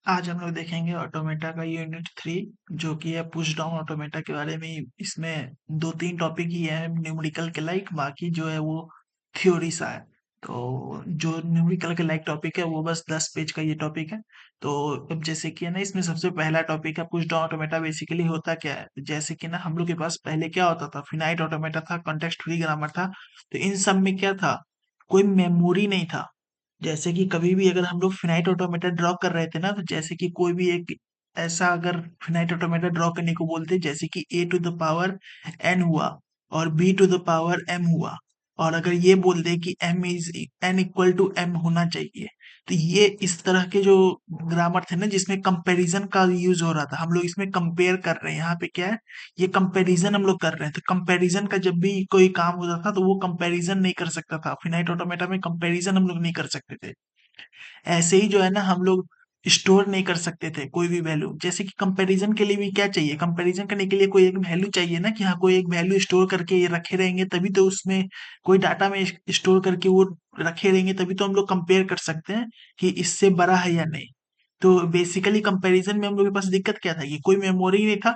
आज हम लोग देखेंगे ऑटोमेटा का यूनिट 3 जो कि है पुश डाउन ऑटोमेटा के बारे में इसमें 2-3 टॉपिक ही है न्यूमेरिकल के लाइक बाकी जो है वो थ्योरी सा है। तो जो न्यूमेरिकल के लाइक टॉपिक है वो बस 10 पेज का ये टॉपिक है। तो अब जैसे कि है ना इसमें सबसे पहला टॉपिक है पुश डाउन ऑटोमेटा बेसिकली होता क्या है। जैसे कि ना हम लोग के पास पहले क्या होता था, फिनाइट ऑटोमेटा था, कॉन्टेक्स्ट फ्री ग्रामर था। तो इन सब में क्या था, कोई मेमोरी नहीं था। जैसे कि कभी भी अगर हम लोग फिनाइट ऑटोमेटा ड्रॉ कर रहे थे ना, तो जैसे कि कोई भी एक ऐसा अगर फिनाइट ऑटोमेटा ड्रॉ करने को बोलते जैसे कि A to the power N हुआ और B to the power M हुआ, और अगर ये बोल दे कि M is N equal to M होना चाहिए, तो ये इस तरह के जो ग्रामर थे ना जिसमें कंपैरिजन का यूज हो रहा था, हम लोग इसमें कंपेयर कर रहे हैं। यहाँ पे क्या है, ये कंपैरिजन हम लोग कर रहे हैं। तो कंपैरिजन का जब भी कोई काम होता था तो वो कंपैरिजन नहीं कर सकता था, फिनाइट ऑटोमेटा में कंपैरिजन हम लोग नहीं कर सकते थे। ऐसे ही जो है ना हम लोग स्टोर नहीं कर सकते थे कोई भी वैल्यू। जैसे कि कंपैरिजन के लिए भी क्या चाहिए, कंपैरिजन करने के लिए कोई एक वैल्यू चाहिए ना, कि हाँ कोई एक वैल्यू स्टोर करके ये रखे रहेंगे तभी तो उसमें कोई डाटा में स्टोर करके वो रखे रहेंगे, तभी तो हम लोग कंपेयर कर सकते हैं कि इससे बड़ा है या नहीं। तो बेसिकली कंपैरिजन में हम लोग के पास दिक्कत क्या था कि कोई मेमोरी नहीं था।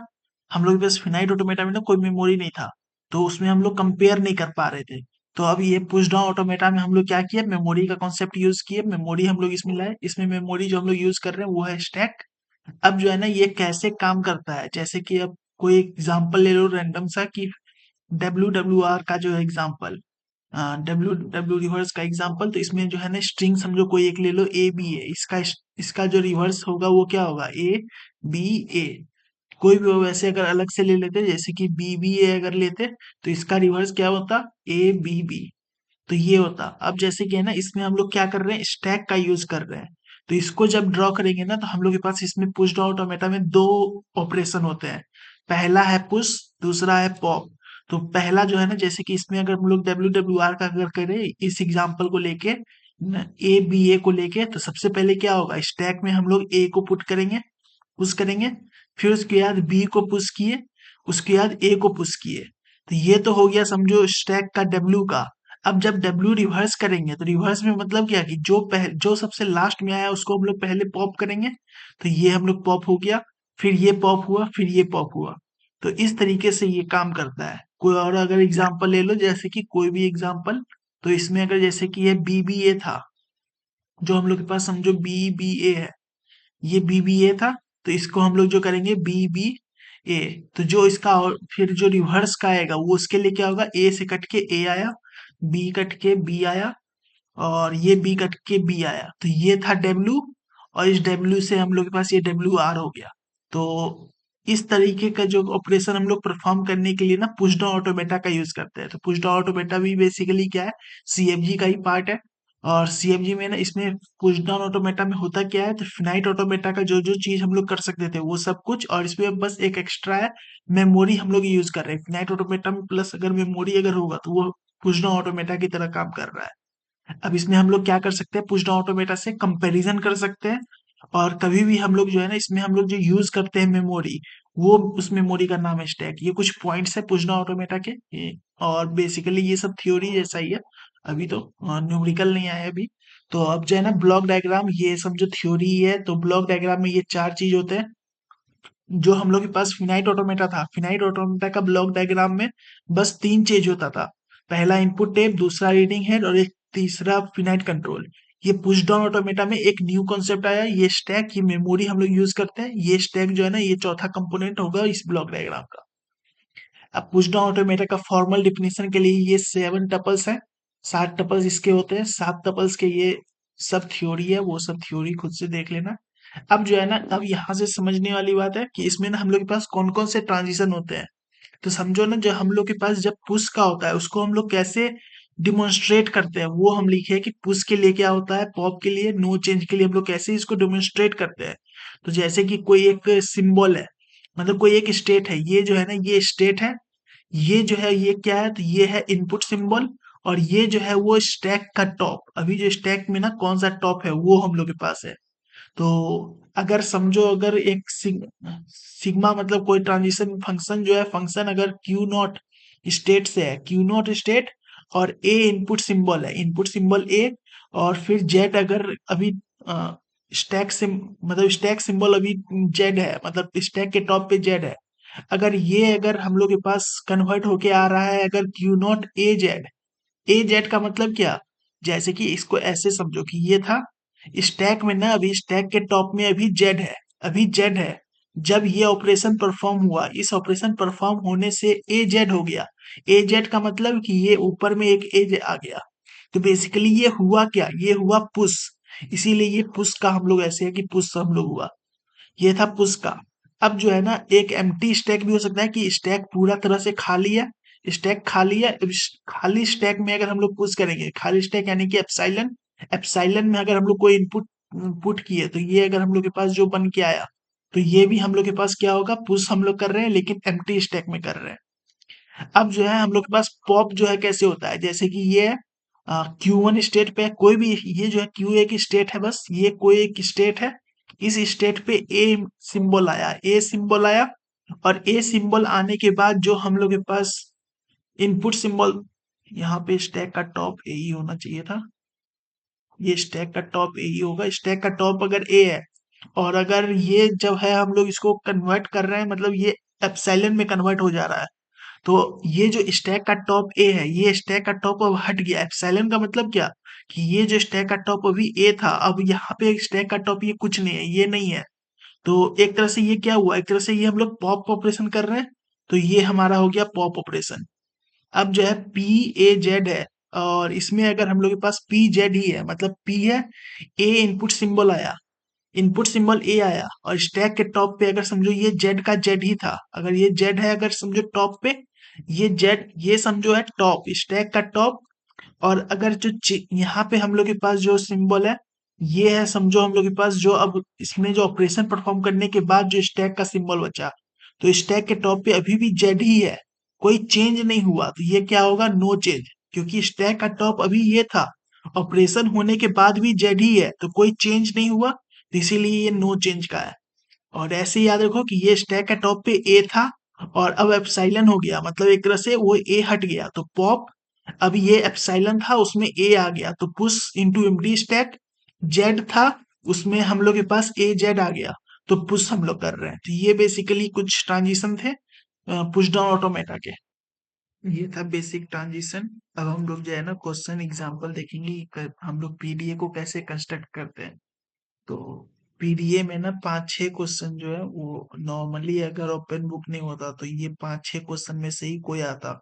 हम लोग के पास फिनाइट ऑटोमेटा में ना कोई मेमोरी नहीं था, तो उसमें हम लोग कंपेयर नहीं कर पा रहे थे। तो अब ये पुश डाउन ऑटोमेटा में हम लोग क्या किया, मेमोरी का कॉन्सेप्ट यूज किए, मेमोरी हम लोग इसमें लाए। इसमें मेमोरी जो हम लोग यूज कर रहे हैं वो है स्टैक। अब जो है ना ये कैसे काम करता है, जैसे कि अब कोई एग्जांपल ले लो रैंडम सा कि डब्ल्यू का जो है एग्जांपल, डब्ल्यू डब्ल्यू रिवर्स का एग्जांपल। तो इसमें जो है ना स्ट्रिंग समझो कोई एक ले लो, ए बी ए। इसका इसका जो रिवर्स होगा वो क्या होगा, ए बी ए। कोई भी हो, वैसे अगर अलग से ले लेते जैसे कि बी बी ए अगर लेते तो इसका रिवर्स क्या होता, ए बी बी। तो ये होता। अब जैसे कि है ना इसमें हम लोग क्या कर रहे हैं, स्टैक का यूज कर रहे हैं। तो इसको जब ड्रॉ करेंगे ना तो हम लोग के पास इसमें पुश डाउन ऑटोमेटा में दो ऑपरेशन होते हैं। पहला है पुश, दूसरा है पॉप। तो पहला जो है ना, जैसे कि इसमें अगर हम लोग डब्ल्यू डब्ल्यू आर का अगर करें इस एग्जांपल को लेके, ए बी ए को लेके, तो सबसे पहले क्या होगा, स्टैक में हम लोग ए को पुट करेंगे, पुश करेंगे। फिर उसके बाद बी को पुश किए, उसके बाद ए को पुश किए। तो ये तो हो गया समझो स्टैक का डब्ल्यू का। अब जब डब्ल्यू रिवर्स करेंगे तो रिवर्स में मतलब क्या कि जो सबसे लास्ट में आया उसको हम लोग पहले पॉप करेंगे। तो ये हम लोग पॉप हो गया, फिर ये पॉप हुआ, फिर ये पॉप हुआ। तो इस तरीके से ये काम करता है। कोई और अगर एग्जांपल ले लो, जैसे कि कोई भी एग्जांपल। तो इसमें अगर जैसे कि ये बी बी ए था, जो हम लोग के पास समझो बी बी ए है, ये बी बी ए था। तो इसको हम लोग जो करेंगे बी बी ए। तो जो इसका और फिर जो रिवर्स का आएगा वो उसके लिए क्या होगा, ए से कट के ए आया, बी कट के बी आया, और ये बी कट के बी आया। तो ये था डब्ल्यू, और इस डब्ल्यू से हम लोग के पास ये डब्ल्यू आर हो गया। तो इस तरीके का जो ऑपरेशन हम लोग परफॉर्म करने के लिए ना पुश डाउन ऑटोमेटा का यूज करते हैं। तो पुश डाउन ऑटोमेटा भी बेसिकली क्या है, सीएफजी का ही पार्ट है। और सीएफजी में ना इसमें पुश डाउन ऑटोमेटा में होता क्या है, तो फिनाइट ऑटोमेटा का जो जो चीज हम लोग कर सकते थे वो सब कुछ, और इसमें बस एक एक्स्ट्रा है, मेमोरी हम लोग यूज कर रहे हैं। फिनाइट ऑटोमेटा में प्लस अगर मेमोरी अगर होगा तो वो पुश डाउन ऑटोमेटा की तरह काम कर रहा है। अब इसमें हम लोग क्या कर सकते हैं, पुश डाउन ऑटोमेटा से कंपैरिजन कर सकते हैं। और कभी भी हम लोग जो है ना इसमें हम लोग जो यूज करते हैं मेमोरी, वो उस मेमोरी का नाम है स्टैक। ये कुछ पॉइंट्स है पुश डाउन ऑटोमेटा के और बेसिकली ये सब थ्योरी जैसा ही है। अभी तो न्यूमेरिकल नहीं आया अभी। तो अब जो है ना ब्लॉक डायग्राम, ये सब जो थ्योरी है, तो ब्लॉक डायग्राम में ये चार चीज होते हैं। जो हम लोग के पास फिनाइट ऑटोमेटा था, फिनाइट ऑटोमेटा का ब्लॉक डायग्राम में बस तीन चीज होता था। पहला इनपुट टेप, दूसरा रीडिंग हेड, और एक तीसरा फिनाइट कंट्रोल। ये पुश डाउन ऑटोमेटा में एक न्यू कॉन्सेप्ट आया, ये स्टैक, ये मेमोरी हम लोग यूज करते हैं। ये स्टैक जो है ना ये चौथा कंपोनेंट होगा इस ब्लॉक डायग्राम का। अब पुश डाउन ऑटोमेटा का फॉर्मल डिफिनेशन के लिए ये 7 टपल्स हैं, 7 टपल्स इसके होते हैं, 7 टपल्स के ये सब थ्योरी है, वो सब थ्योरी खुद से देख लेना। अब जो है ना, अब यहाँ से समझने वाली बात है कि इसमें ना हम लोग के पास कौन कौन से ट्रांजिशन होते हैं। तो समझो ना, जो हम लोग के पास जब पुश का होता है उसको हम लोग कैसे डिमोन्स्ट्रेट करते हैं, वो हम लिखे हैं कि पुश के लिए क्या होता है, पॉप के लिए, नो चेंज के लिए हम लोग कैसे इसको डिमोन्स्ट्रेट करते हैं। तो जैसे कि कोई एक सिंबल है, मतलब कोई एक स्टेट है, ये जो है ना ये स्टेट है, ये जो है ये क्या है, तो ये है इनपुट सिंबल, और ये जो है वो स्टैक का टॉप। अभी जो स्टैक में ना कौन सा टॉप है वो हम लोग के पास है। तो अगर समझो, अगर एक सिग्मा मतलब कोई ट्रांजिशन फंक्शन जो है, फंक्शन अगर क्यू नॉट स्टेट से है, क्यू नॉट स्टेट, और ए इनपुट सिंबल है, इनपुट सिंबल ए, और फिर जेड अगर अभी स्टैक सिम मतलब स्टैक सिंबल अभी जेड है, मतलब स्टैक के टॉप पे जेड है। अगर हम लोग के पास कन्वर्ट होके आ रहा है अगर Q not a Z, A Z का मतलब क्या, जैसे कि इसको ऐसे समझो कि ये था स्टैक में ना, अभी स्टैक के टॉप में अभी जेड है, अभी जेड है। जब ये ऑपरेशन परफॉर्म हुआ, इस ऑपरेशन परफॉर्म होने से ए जेड हो गया। ए जेड का मतलब कि ये ऊपर में एक एज आ गया। तो बेसिकली ये हुआ क्या, ये हुआ पुश। इसीलिए ये पुश का हम लोग ऐसे है कि पुश हम लोग हुआ, ये था पुश का। अब जो है ना एक एम्प्टी स्टैक भी हो सकता है कि स्टैक पूरा तरह से खाली है, स्टैक खाली है। खाली स्टैक में अगर हम लोग पुश करेंगे, खाली स्टैक यानी कि एप्सिलॉन, एप्सिलॉन में अगर हम लोग कोई इनपुट पुट किए तो ये अगर हम लोग के पास जो बन के आया, तो ये भी हम लोग के पास क्या होगा, पुश हम लोग कर रहे हैं लेकिन एम्प्टी स्टैक में कर रहे हैं। अब जो है हम लोग के पास पॉप जो है कैसे होता है, जैसे कि ये क्यू वन स्टेट पे कोई भी, ये जो है क्यू एक स्टेट है, बस ये कोई एक स्टेट है। इस स्टेट पे ए सिंबल आया, ए सिंबल आया, और ए सिंबल आने के बाद जो हम लोग के पास इनपुट सिंबल, यहाँ पे स्टैक का टॉप ए ही होना चाहिए था, ये स्टैक का टॉप ए ही होगा। स्टैक का टॉप अगर ए है, और अगर ये जब है हम लोग इसको कन्वर्ट कर रहे हैं, मतलब ये एप्सिलॉन में कन्वर्ट हो जा रहा है, तो ये जो स्टैक का टॉप ए है, ये स्टैक का टॉप अब हट गया। एप्सिलॉन का मतलब क्या, कि ये जो स्टैक का टॉप अभी ए था, अब यहाँ पे स्टैक का टॉप ये कुछ नहीं है, ये नहीं है। तो एक तरह से ये क्या हुआ, एक तरह से ये हम लोग पॉप ऑपरेशन कर रहे हैं। तो ये हमारा हो गया पॉप ऑपरेशन। अब जो है पी ए जेड है, और इसमें अगर हम लोग के पास पी जेड ही है, मतलब पी है, ए इनपुट सिंबल आया, इनपुट सिंबल ए आया, और स्टैक के टॉप पे अगर समझो ये जेड का जेड ही था, अगर ये जेड है अगर समझो टॉप पे, ये जेड ये समझो है टॉप, स्टैक का टॉप। और अगर जो यहाँ पे हम लोग के पास जो सिंबल है, ये है समझो हम लोग के पास जो अब इसमें जो ऑपरेशन परफॉर्म करने के बाद जो स्टैक का सिंबल बचा, तो स्टैक के टॉप पे अभी भी जेड ही है, कोई चेंज नहीं हुआ। तो ये क्या होगा, नो चेंज, क्योंकि स्टैक का टॉप अभी ये था, ऑपरेशन होने के बाद भी जेड ही है, तो कोई चेंज नहीं हुआ, तो इसीलिए ये नो चेंज का है। और ऐसे याद रखो कि ये स्टैक का टॉप पे ए था, और अब एप्सिलॉन हो गया, मतलब एक तरह से वो ए हट गया, तो पॉप, अब ये एप्सिलॉन था उसमें ए आ गया, तो push into empty stack. Z था, उसमें हम लोग के पास ए जेड आ गया, तो पुश हम लोग कर रहे हैं। तो ये बेसिकली कुछ ट्रांजिशन थे पुश डाउन ऑटोमेटा के। ये था बेसिक ट्रांजिशन। अब हम लोग जो है ना क्वेश्चन एग्जांपल देखेंगे हम लोग पीडीए को कैसे कंस्ट्रक्ट करते हैं। तो पीडीए में ना 5-6 क्वेश्चन जो है वो नॉर्मली अगर ओपन बुक नहीं होता तो ये 5-6 क्वेश्चन में से ही कोई आता,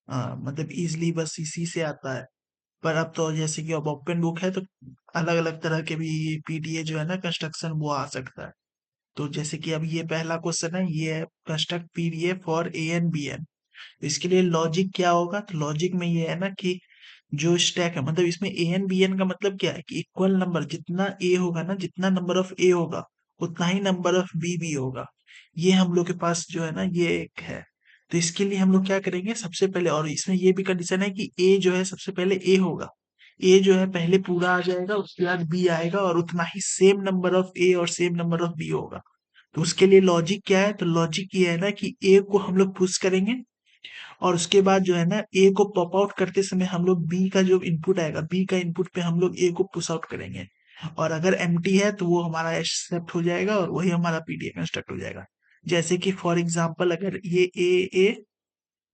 मतलब इजली बस इसी से आता है। पर अब तो जैसे कि अब ओपन बुक है तो अलग अलग तरह के भी पीडीए जो है ना कंस्ट्रक्शन वो आ सकता है। तो जैसे कि अब ये पहला क्वेश्चन है, ये है construct PDA for A and B N. इसके लिए लॉजिक क्या होगा, तो लॉजिक में ये है ना कि जो स्टैक है, मतलब इसमें ए एन बी एन का मतलब क्या है कि इक्वल नंबर, जितना ए होगा ना, जितना नंबर ऑफ ए होगा उतना ही नंबर ऑफ बी भी होगा। ये हम लोग के पास जो है ना ये एक है। तो इसके लिए हम लोग क्या करेंगे सबसे पहले, और इसमें ये भी कंडीशन है कि ए जो है सबसे पहले ए होगा, ए जो है पहले पूरा आ जाएगा, उसके बाद बी आएगा, और उतना ही सेम नंबर ऑफ ए और सेम नंबर ऑफ बी होगा। तो उसके लिए लॉजिक क्या है, तो लॉजिक ये है ना कि ए को हम लोग पुश करेंगे, और उसके बाद जो है ना ए को पॉप आउट करते समय हम लोग बी का जो इनपुट आएगा, बी का इनपुट पे हम लोग ए को पुश आउट करेंगे, और अगर एम्प्टी है तो वो हमारा एक्सेप्ट हो जाएगा, और वही हमारा पीडीए कंस्ट्रक्ट हो जाएगा। जैसे कि फॉर एग्जांपल अगर ये ए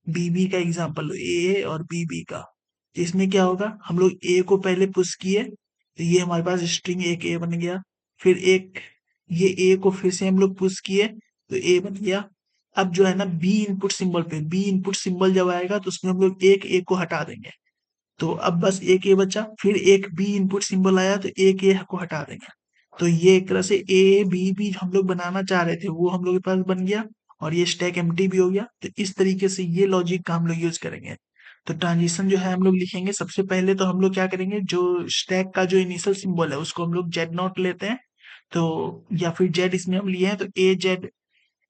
बी बी का एग्जांपल लो, ए और बी बी का, तो इसमें क्या होगा, हम लोग ए को पहले पुश किए, तो ये हमारे पास स्ट्रिंग एक ए बन गया। फिर एक ये ए को फिर से हम लोग पुश किए, तो ए बन गया। अब जो है ना बी इनपुट सिंबल पे, बी इनपुट सिंबल जब आएगा तो उसमें हम लोग एक ए को हटा देंगे, तो अब बस एक ए बचा। फिर एक बी इनपुट सिंबल आया तो एक ए को हटा देंगे। तो ये एक तरह से ए बी बी हम लोग बनाना चाह रहे थे वो हम लोग के पास बन गया, और ये स्टैक एम्प्टी भी हो गया। तो इस तरीके से ये लॉजिक का हम लोग यूज करेंगे। तो ट्रांजिशन जो है हम लोग लिखेंगे, सबसे पहले तो हम लोग क्या करेंगे, जो स्टैक का जो इनिशियल सिंबल है उसको हम लोग जेड नॉट लेते हैं। तो या फिर जेड इसमें हम लिए हैं, तो ए जेड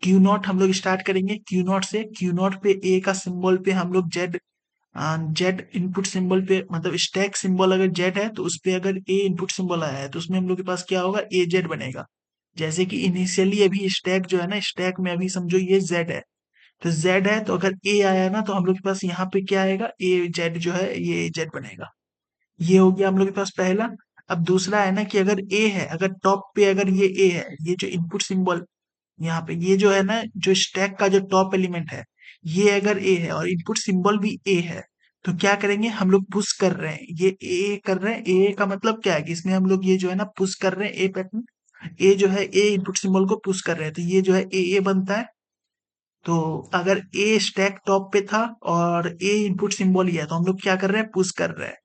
क्यू नॉट हम लोग स्टार्ट करेंगे, क्यू नॉट से। क्यू नॉट पे ए का सिंबल पे हम लोग जेड, जेड इनपुट सिंबल पे, मतलब स्टैक सिंबल अगर जेड है तो उस पे अगर ए इनपुट सिंबल आया है तो उसमें हम लोग के पास क्या होगा, ए जेड बनेगा। जैसे कि इनिशियली अभी स्टैक जो है ना, स्टैक में अभी समझो ये जेड है, तो जेड है तो अगर ए आया ना तो हम लोग के पास यहाँ पे क्या आएगा, ए जेड जो है ये जेड बनेगा। ये हो गया हम लोग के पास पहला। अब दूसरा है ना कि अगर ए है, अगर टॉप पे अगर ये ए है, ये जो इनपुट सिंबल यहाँ पे ये जो है ना, जो स्टैक का जो टॉप एलिमेंट है, ये अगर ए है और इनपुट सिंबल भी ए है, तो क्या करेंगे हम लोग पुश कर रहे हैं, ये ए कर रहे हैं। ए का मतलब क्या है कि इसमें हम लोग ये जो है ना पुश कर रहे हैं ए पैटर्न, ए जो है ए इनपुट सिंबल को पुश कर रहे हैं, तो ये जो है ए बनता है। तो अगर ए स्टैक टॉप पे था और ए इनपुट सिंबल ही है, तो हम लोग क्या कर रहे हैं, पुश कर रहे हैं।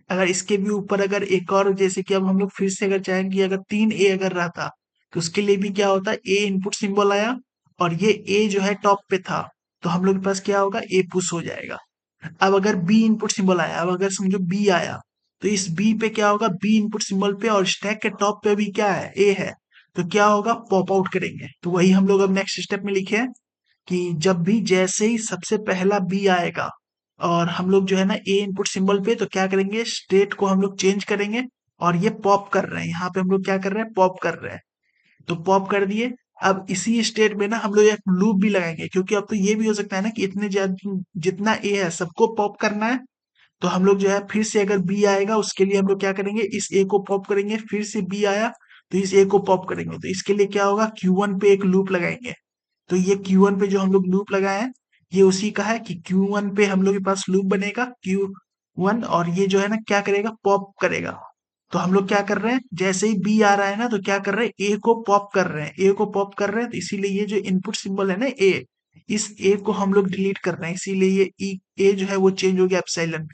अगर इसके भी ऊपर अगर एक और, जैसे कि अब हम लोग फिर से अगर चाहेंगे, अगर 3 ए अगर रहता, तो उसके लिए भी क्या होता है, ए इनपुट सिंबल आया और ये ए जो है टॉप पे था, तो हम लोग के पास क्या होगा, ए पुश हो जाएगा। अब अगर बी इनपुट सिंबल आया, अब अगर समझो बी आया, तो इस बी पे क्या होगा, बी इनपुट सिंबल पे और स्टैक के टॉप पे भी क्या है, ए है, तो क्या होगा, पॉप आउट करेंगे। तो वही हम लोग अब नेक्स्ट स्टेप में लिखे हैं कि जब भी जैसे ही सबसे पहला बी आएगा और हम लोग जो है ना ए इनपुट सिंबल पे, तो क्या करेंगे, स्टेट को हम लोग चेंज करेंगे और ये पॉप कर रहे हैं, यहाँ पे हम लोग क्या कर रहे हैं, पॉप कर रहे हैं। तो पॉप कर दिए। अब इसी स्टेट में ना हम लोग एक लूप भी लगाएंगे, क्योंकि अब तो ये भी हो सकता है ना कि इतने ज्यादा जितना ए है सबको पॉप करना है। तो हम लोग जो है फिर से अगर बी आएगा, उसके लिए हम लोग क्या करेंगे, इस ए को पॉप करेंगे, फिर से बी आया तो इस ए को पॉप करेंगे। तो इसके लिए क्या होगा, Q1 पे एक लूप लगाएंगे। तो ये Q1 पे जो हम लोग लूप लगाए हैं, ये उसी का है कि Q1 पे हम लोग के पास लूप बनेगा Q1, और ये जो है ना क्या करेगा, पॉप करेगा। तो हम लोग क्या कर रहे हैं, जैसे ही बी आ रहा है ना, तो क्या कर रहे हैं, ए को पॉप कर रहे हैं, ए को पॉप कर रहे हैं। तो इसीलिए ये जो इनपुट सिंबल है ना ए, इस ए को हम लोग डिलीट कर रहे हैं, इसीलिए ये ए जो है वो चेंज हो गया एप्सिलॉन।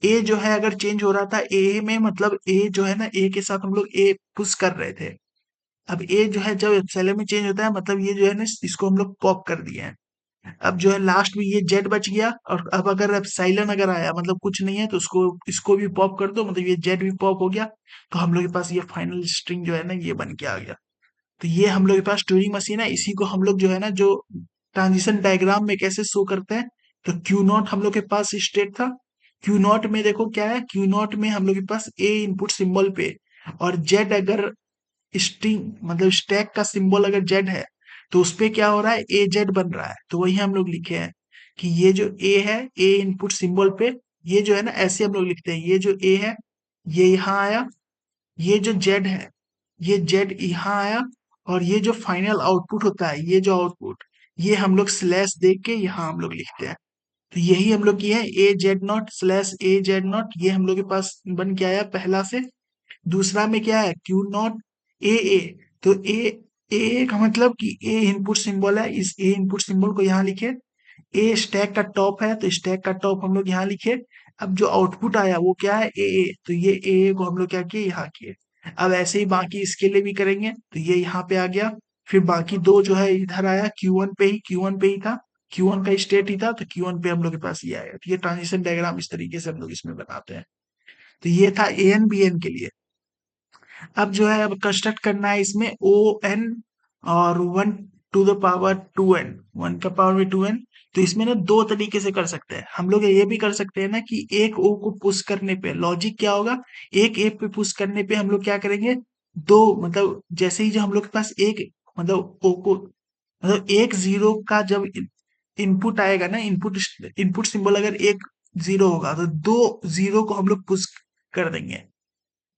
ए जो है अगर चेंज हो रहा था ए में, मतलब ए जो है ना, ए के साथ हम लोग ए पुश कर रहे थे। अब ए जो है जब एप्सिलॉन में चेंज होता है, मतलब ये जो है ना इसको हम लोग पॉप कर दिए हैं। अब जो है लास्ट में ये जेड बच गया, और अब अगर एप्सिलॉन अगर आया, मतलब कुछ नहीं है, तो उसको इसको भी पॉप कर दो, मतलब ये जेड भी पॉप हो गया। तो हम लोग के पास ये फाइनल स्ट्रिंग जो है ना ये बन के आ गया। तो ये हम लोग के पास ट्यूरिंग मशीन है। इसी को हम लोग जो है ना, जो ट्रांजिशन डायग्राम में कैसे शो करते हैं, तो क्यू नॉट हम लोग के पास स्टेट था। क्यू नॉट में देखो क्या है, क्यू नॉट में हम लोग के पास ए इनपुट सिंबल पे और जेड अगर स्ट्रिंग, मतलब स्टैक का सिंबल अगर जेड है, तो उस पे क्या हो रहा है, ए जेड बन रहा है। तो वही हम लोग लिखे हैं कि ये जो ए है, ए इनपुट सिंबल पे, ये जो है ना ऐसे हम लोग लिखते हैं, ये जो ए है ये यहाँ आया, ये जो जेड है ये जेड यहाँ आया, और ये जो फाइनल आउटपुट होता है, ये जो आउटपुट, ये हम लोग स्लैश दे के यहाँ हम लोग लिखते हैं। तो यही हम लोग किए हैं, A Z naught slash A Z naught, ये हम लोग के पास बन के आया पहला से। दूसरा में क्या है, क्यू नॉट ए। तो ए का मतलब कि ए इनपुट सिंबल है, इस ए इनपुट सिंबल को यहाँ लिखे। ए स्टैक का टॉप है, तो स्टैक का टॉप हम लोग यहाँ लिखे। अब जो आउटपुट आया वो क्या है, ए। तो ये ए को हम लोग क्या किए, यहाँ किए। अब ऐसे ही बाकी इसके लिए भी करेंगे, तो ये यहाँ पे आ गया। फिर बाकी दो जो है इधर आया, Q1 पे ही था, Q1 का स्टेट ही था, तो Q1 पे हम लोग के पास ये आया। तो ये ट्रांजिशन डायग्राम इस तरीके से हम लोग इसमें बनाते हैं। तो ये था एन बी एन के लिए। अब जो है, अब कंस्ट्रक्ट करना है इसमें ओ एन और 1 टू द पावर 2n, 1 का पावर में 2n। तो इसमें ना दो तरीके से कर सकते हैं हम लोग। ये भी कर सकते हैं ना कि एक ओ को पुश करने पे लॉजिक क्या होगा, एक ए पे पुश करने पे हम लोग क्या करेंगे, दो, मतलब जैसे ही जो हम लोग के पास एक, मतलब ओ को, मतलब एक जीरो का जब इनपुट आएगा ना, इनपुट इनपुट सिंबल अगर एक जीरो होगा, तो दो जीरो को हम लोग पुश कर देंगे।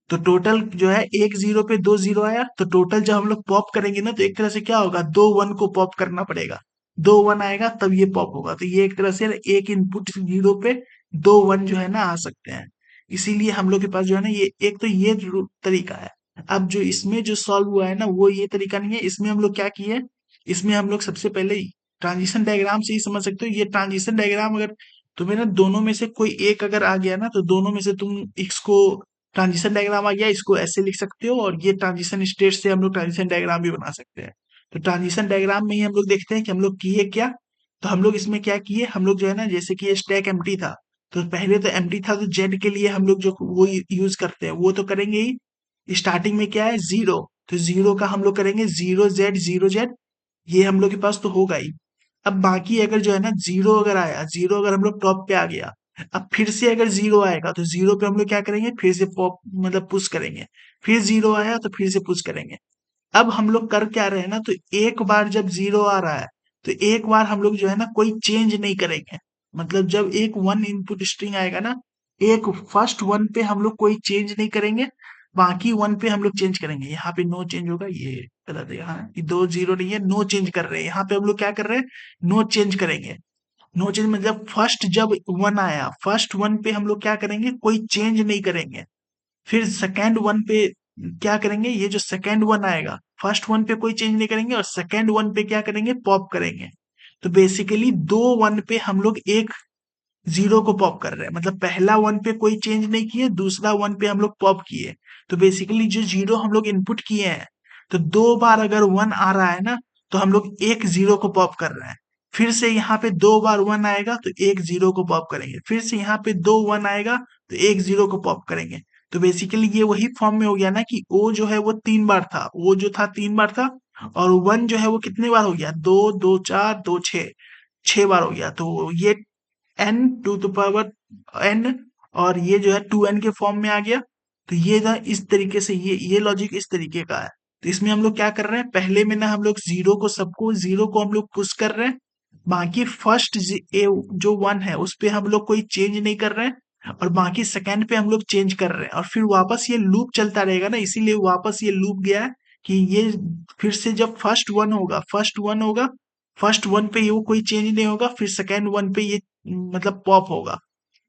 तो टोटल जो है एक जीरो पे दो जीरो आया, तो टोटल जब हम लोग पॉप करेंगे ना, तो एक तरह से क्या होगा, दो वन को पॉप करना पड़ेगा। दो वन आएगा तब ये पॉप होगा। तो ये एक तरह से एक इनपुट जीरो पे दो वन जो है ना आ सकते हैं। इसीलिए हम लोग के पास जो है ना, ये एक तो ये तरीका है। अब जो इसमें जो सॉल्व हुआ है ना, वो ये तरीका नहीं है। इसमें हम लोग क्या किए, इसमें हम लोग सबसे पहले ट्रांजिशन डायग्राम से ही समझ सकते हो। ये ट्रांजिशन डायग्राम अगर तुम्हें ना दोनों में से कोई एक अगर आ गया ना, तो दोनों में से तुम इसको, ट्रांजिशन डायग्राम आ गया, इसको ऐसे लिख सकते हो, और ये ट्रांजिशन स्टेट से हम लोग ट्रांजिशन डायग्राम भी बना सकते हैं। तो ट्रांजिशन डायग्राम में ही हम लोग देखते हैं कि हम लोग किए क्या। तो हम लोग इसमें क्या किए, हम लोग जो है ना, जैसे कि ये स्टैक एम्प्टी था, तो पहले तो एम्प्टी था, तो जेड के लिए हम लोग जो वो यूज करते हैं वो तो करेंगे ही। स्टार्टिंग में क्या है, जीरो, तो जीरो का हम लोग करेंगे जीरो जेड, ये हम लोग के पास तो होगा ही। अब बाकी अगर जो है ना जीरो अगर आया, जीरो अगर हम लोग टॉप पे आ गया, अब फिर से अगर जीरो आएगा, तो जीरो पे हम लोग क्या करेंगे, फिर से पॉप, मतलब पुश करेंगे। फिर जीरो आया तो फिर से पुश करेंगे। अब हम लोग कर क्या रहे हैं ना, तो एक बार जब जीरो आ रहा है, तो एक बार हम लोग जो है ना कोई चेंज नहीं करेंगे। मतलब जब एक वन इनपुट स्ट्रिंग आएगा ना, एक फर्स्ट वन पे हम लोग कोई चेंज नहीं करेंगे। बाकी 1 पे हम लोग चेंज करेंगे। यहाँ पे नो चेंज होगा, ये गलत है, यहाँ ये 2 0 नहीं है, नो चेंज कर रहे हैं। यहाँ पे हम लोग क्या कर रहे हैं, नो चेंज करेंगे। नो चेंज मतलब फर्स्ट जब 1 आया, फर्स्ट 1 पे हम लोग क्या करेंगे, कोई चेंज नहीं करेंगे। फिर सेकंड 1 पे क्या करेंगे, ये जो सेकंड 1 आएगा, फर्स्ट 1 पे कोई चेंज नहीं करेंगे और सेकंड 1 पे क्या करेंगे, पॉप करेंगे। तो बेसिकली 2 1 पे हम लोग एक 0 को पॉप कर रहे हैं, मतलब पहला 1 पे कोई चेंज नहीं किए, दूसरा 1 पे हम लोग पॉप किए। तो बेसिकली जो 0 हम लोग इनपुट किए हैं, तो 2 बार अगर 1 आ रहा है ना, तो हम लोग एक 0 को पॉप कर रहे हैं। फिर से यहाँ पे 2 बार 1 आएगा तो एक 0 को पॉप करेंगे। फिर से यहाँ पे 2 1 आएगा तो एक 0 को पॉप करेंगे। तो बेसिकली ये वही फॉर्म में हो गया ना कि ओ जो है वो 3 बार था, ओ जो था 3 बार था, और 1 जो है वो कितने बार हो गया, 2 2 4 2 6, 6 बार हो गया। तो ये n to the power n, और ये जो है 2n के फॉर्म में आ गया। तो ये ना इस तरीके से, ये लॉजिक इस तरीके का है। तो इसमें हम लोग क्या कर रहे हैं, पहले में ना हम लोग जीरो को हम लोग पुश कर रहे हैं। बाकी फर्स्ट जो 1 है उस पे हम लोग कोई चेंज नहीं कर रहे हैं, और बाकी सेकंड पे हम लोग चेंज कर रहे हैं, और फिर वापस ये लूप चलता रहेगा ना, इसीलिए वापस ये लूप गया है कि ये फिर से जब फर्स्ट वन पे ये कोई चेंज नहीं होगा, फिर सेकंड 1 पे ये मतलब पॉप होगा।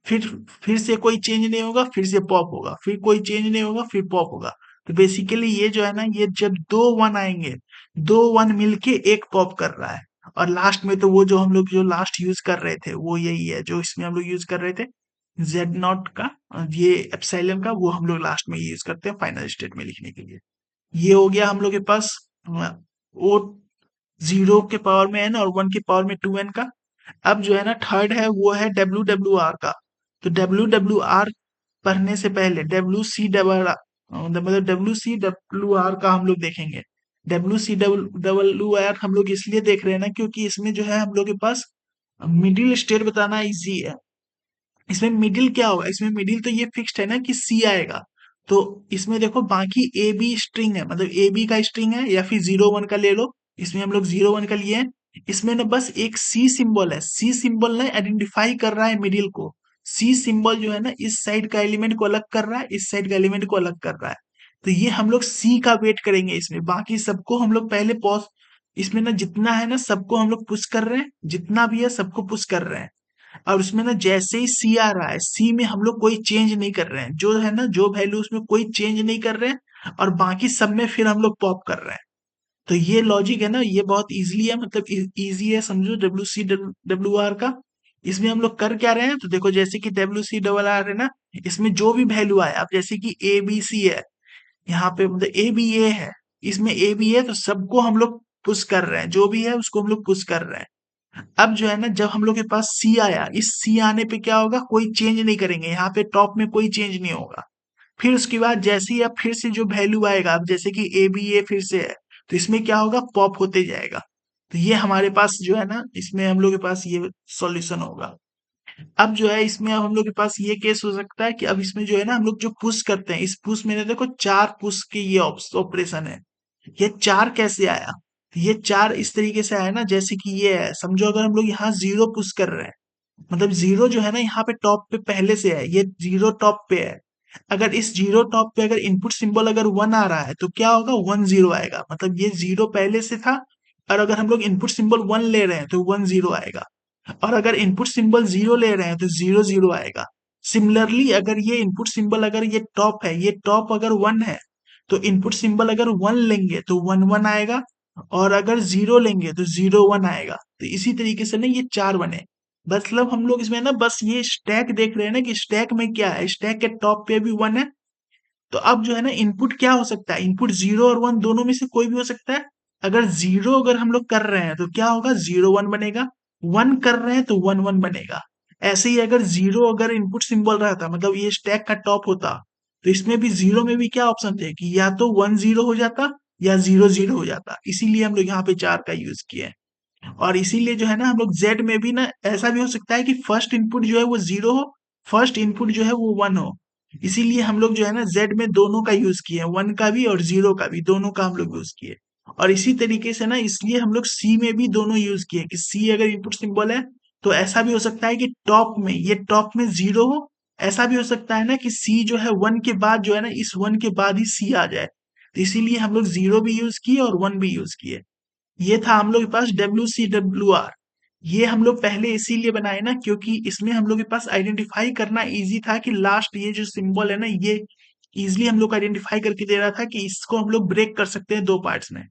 फिर फिर से कोई चेंज नहीं होगा, फिर से पॉप होगा, फिर कोई चेंज नहीं होगा, फिर पॉप होगा। तो बेसिकली ये जो है ना, ये जब 2 1 आएंगे, 2 1 मिलके एक पॉप कर रहा है। और लास्ट में तो वो जो हम लोग जो लास्ट यूज कर रहे थे वो यही है, जो इसमें हम लोग यूज कर रहे थे जेड नॉट का, ये एप्सिलॉन का, वो हम लोग लास्ट में यूज करते हैं फाइनल स्टेट में लिखने के लिए। ये हो गया हम लोग के पास वो 0 के पावर में n और 1 के पावर में 2n का। अब जो है ना थर्ड है, वो है WWR का। तो WWR पढ़ने से पहले मतलब WCWR का हम लोग देखेंगे। WCWR हम लोग इसलिए देख रहे हैं ना, क्योंकि इसमें जो है हम लोग के पास मिडिल स्टेट बताना इजी है। इसमें मिडिल क्या होगा, इसमें मिडिल तो ये फिक्स्ड है ना कि सी आएगा। तो इसमें देखो बाकी ए बी स्ट्रिंग है, मतलब ए बी का स्ट्रिंग है, या फिर 0 1 का ले लो। इसमें हम लोग 0 1 का लिए हैं। इसमें ना बस एक सी सिंबल है, सी सिंबल ना आइडेंटिफाई कर रहा है मिडिल को। सी सिंबल जो है ना, इस साइड का एलिमेंट को अलग कर रहा है, इस साइड का एलिमेंट को अलग कर रहा है। तो ये हम लोग सी का वेट करेंगे इसमें, बाकी सबको हम लोग पहले पॉज, इसमें ना जितना है ना सबको हम लोग पुश कर रहे हैं, जितना भी है सबको पुश कर रहे हैं। और उसमें ना जैसे ही सी आ रहा है, सी में हम लोग कोई चेंज नहीं कर रहे हैं, जो है ना जो वैल्यू उसमें कोई चेंज नहीं कर रहे हैं, और बाकी सब में फिर हम लोग पॉप कर रहे हैं। तो ये लॉजिक है ना, ये बहुत इजीली है, मतलब इजी है, समझो WCWR का। इसमें हम लोग कर क्या रहे हैं, तो देखो जैसे कि WCRR है ना, इसमें जो भी वैल्यू आए, अब जैसे कि ABC है, यहाँ पे मतलब ABA है, इसमें AB है, तो सबको हम लोग पुश कर रहे हैं, जो भी है उसको हम लोग पुश कर रहे हैं। अब जो है ना, जब हम लोग के पास सी आया, इस सी आने पे क्या होगा, कोई चेंज नहीं करेंगे, यहाँ पे टॉप में कोई चेंज नहीं होगा। फिर उसके बाद जैसे ही अब फिर से जो वैल्यू आएगा, अब जैसे कि ए बी ए फिर से है, तो इसमें क्या होगा, पॉप होते जाएगा। तो ये हमारे पास जो है ना, इसमें हम लोग के पास ये सॉल्यूशन होगा। अब जो है इसमें अब हम लोग के पास ये केस हो सकता है कि अब इसमें जो है ना हम लोग जो पुश करते हैं, इस पुश में ना देखो 4 पुश के ये ऑपरेशन है। ये 4 कैसे आया, ये 4 इस तरीके से आया ना, जैसे कि ये है, समझो अगर हम लोग यहाँ 0 पुश कर रहे हैं, मतलब 0 जो है ना यहाँ पे टॉप पे पहले से है, ये 0 टॉप पे है। अगर इस 0 टॉप पे अगर इनपुट सिंबल अगर 1 आ रहा है, तो क्या होगा, 1 0 आएगा, मतलब ये 0 पहले से था। और अगर हम लोग इनपुट सिंबल 1 ले रहे हैं तो 1 0 आएगा, और अगर इनपुट सिंबल 0 ले रहे हैं तो 0 0 आएगा। सिमिलरली अगर ये इनपुट सिंबल अगर ये टॉप है, ये टॉप अगर 1 है, तो इनपुट सिंबल अगर 1 लेंगे तो 1 1 आएगा, और अगर 0 लेंगे तो 0 1 आएगा। तो इसी तरीके से ना ये 4 बने। मतलब हम लोग इसमें ना बस ये स्टैक देख रहे हैं ना कि स्टैक में क्या है, स्टैक के टॉप पे भी 1 है। तो अब जो है ना इनपुट क्या हो सकता है, इनपुट 0 और 1 दोनों में से कोई भी हो सकता है। अगर 0 अगर हम लोग कर रहे हैं तो क्या होगा, 0 1 बनेगा। 1 कर रहे हैं तो 1 1 बनेगा। ऐसे ही अगर 0 अगर इनपुट सिंबल रहता, मतलब ये स्टैक का टॉप होता, तो इसमें भी 0 में भी क्या ऑप्शन थे कि या तो 1 0 हो जाता या 0 0 हो जाता। इसीलिए हम लोग यहाँ पे 4 का यूज किए हैं। और इसीलिए जो है ना हम लोग जेड में भी ना ऐसा भी हो सकता है कि फर्स्ट इनपुट जो है वो 0 हो, फर्स्ट इनपुट जो है वो 1 हो। इसीलिए हम लोग जो है ना जेड में दोनों का यूज किए, 1 का भी और 0 का भी, दोनों का हम लोग यूज किए। और इसी तरीके से ना इसलिए हम लोग सी में भी दोनों यूज किए, कि सी अगर इनपुट सिंबल है तो ऐसा भी हो सकता है कि टॉप में, ये टॉप में 0 हो, ऐसा भी हो सकता है ना कि सी जो है 1 के बाद जो है ना, इस 1 के बाद ही सी आ जाए, तो इसीलिए हम लोग 0 भी यूज किए और 1 भी यूज किए। ये था हम लोग के पास WCWR। ये हम लोग पहले इसीलिए बनाए ना, क्योंकि इसमें हम लोग के पास आइडेंटिफाई करना इजी था कि लास्ट ये जो सिंबल है ना, ये इजिली हम लोग आइडेंटिफाई करके दे रहा था कि इसको हम लोग ब्रेक कर सकते हैं दो पार्ट्स में।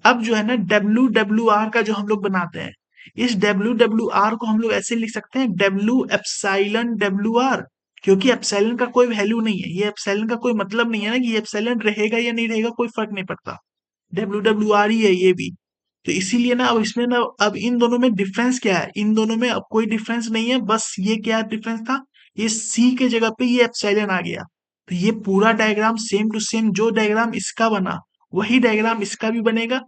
अब जो है ना WWR का जो हम लोग बनाते हैं, इस WWR को हम लोग ऐसे लिख सकते हैं W एप्सिलॉन WR, क्योंकि एप्सिलॉन का कोई वैल्यू नहीं है, ये एप्सिलॉन का कोई मतलब नहीं है ना कि ये एप्सिलॉन रहेगा या नहीं रहेगा, कोई फर्क नहीं पड़ता, WWR ही है ये भी। तो इसीलिए ना अब इसमें ना, अब इन दोनों में डिफरेंस क्या है, इन दोनों में अब कोई डिफरेंस नहीं है, बस ये क्या डिफरेंस था, ये सी के जगह पे ये एप्सिलॉन आ गया। तो ये पूरा डायग्राम सेम टू सेम जो डायग्राम इसका बना वही डायग्राम इसका भी बनेगा।